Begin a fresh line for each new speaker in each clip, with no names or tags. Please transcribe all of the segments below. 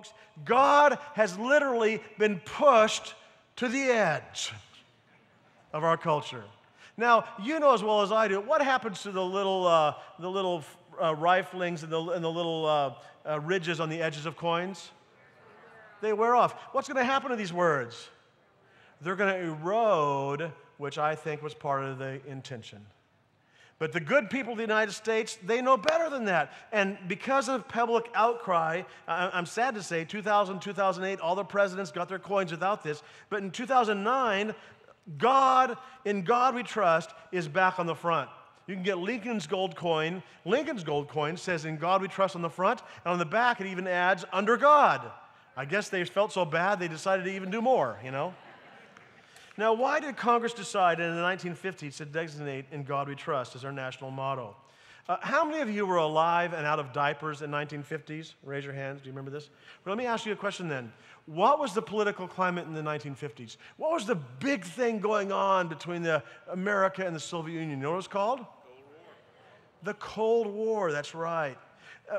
Folks, God has literally been pushed to the edge of our culture. Now, you know as well as I do, what happens to the little riflings and the little ridges on the edges of coins? They wear off. What's going to happen to these words? They're going to erode, which I think was part of the intention. But the good people of the United States, they know better than that. And because of public outcry, I'm sad to say, 2000, 2008, all the presidents got their coins without this. But in 2009, in God we trust, is back on the front. You can get Lincoln's gold coin. Lincoln's gold coin says, in God we trust on the front. And on the back, it even adds, under God. I guess they felt so bad, they decided to even do more, you know. Now, why did Congress decide in the 1950s to designate "In God We Trust" as our national motto? How many of you were alive and out of diapers in the 1950s? Raise your hands. Do you remember this? Well, let me ask you a question then. What was the political climate in the 1950s? What was the big thing going on between America and the Soviet Union? You know what it was called? Cold War. The Cold War, that's right.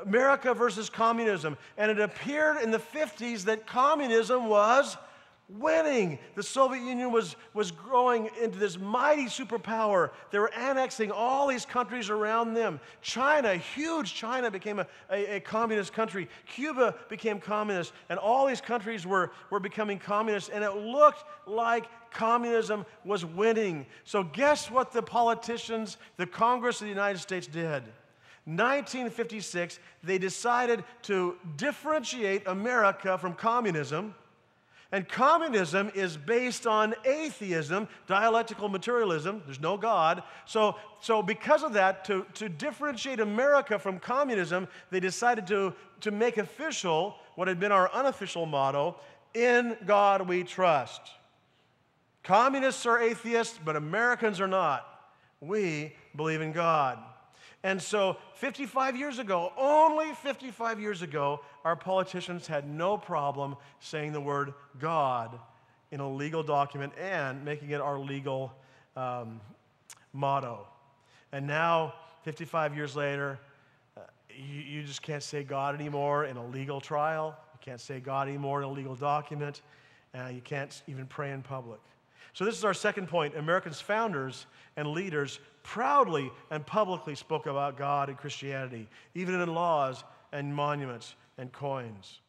America versus communism. And it appeared in the 50s that communism was winning. The Soviet Union was growing into this mighty superpower. They were annexing all these countries around them. China, huge China, became a communist country. Cuba became communist. And all these countries were becoming communist. And it looked like communism was winning. So guess what the politicians, the Congress of the United States did? 1956, they decided to differentiate America from communism. And communism is based on atheism, dialectical materialism. There's no God. So because of that, to differentiate America from communism, they decided to make official what had been our unofficial motto, "In God We Trust." Communists are atheists, but Americans are not. We believe in God. And so 55 years ago, only 55 years ago, our politicians had no problem saying the word God in a legal document and making it our legal motto. And now, 55 years later, you just can't say God anymore in a legal trial. You can't say God anymore in a legal document. You can't even pray in public. So this is our second point. Americans' founders and leaders proudly and publicly spoke about God and Christianity, even in laws and monuments and coins.